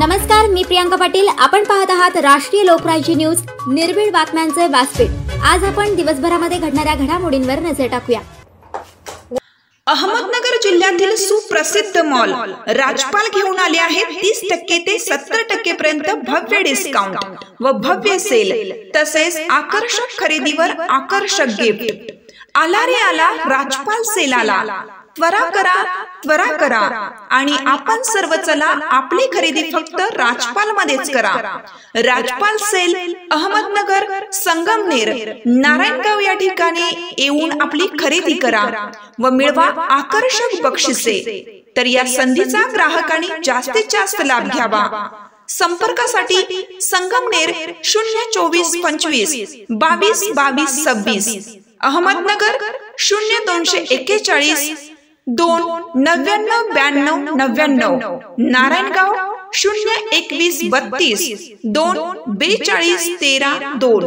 नमस्कार, मी प्रियांका पाटील. आपण पाहत आहात राष्ट्रीय लोकराज्य न्यूज, निर्भीड बातम्यांचे व्यासपीठ. आज आपण दिवसभरामध्ये घडणाऱ्या घडामोडींवर नजर टाकूया. अहमदनगर जिल्ह्यातील सुप्रसिद्ध मॉल राजपाल घेऊन आले आहेत 30% ते 70% पर्यंत भव्य डिस्काउंट व भव्य सेल, तसेच आकर्षक खरेदीवर आकर्षक गिफ्ट. आला रे आला राजपाल सेल आला. त्वरा करा आणि आपण सर्व चला आपली खरेदी फक्त राजपाल मध्येच करा. राजपाल सेल अहमदनगर, संगमनेर, नारायणगाव या ठिकाणी येऊन आपली खरेदी करा व मिळवा आकर्षक बक्षिसे. तर या संधीचा ग्राहकांनी जास्तीत जास्त लाभ घ्यावा. संपर्कासाठी संगमनेर 02425 22 22 26, अहमदनगर 0241 2 99 92 99, नारायणगाव 021 32 2 42 13 2.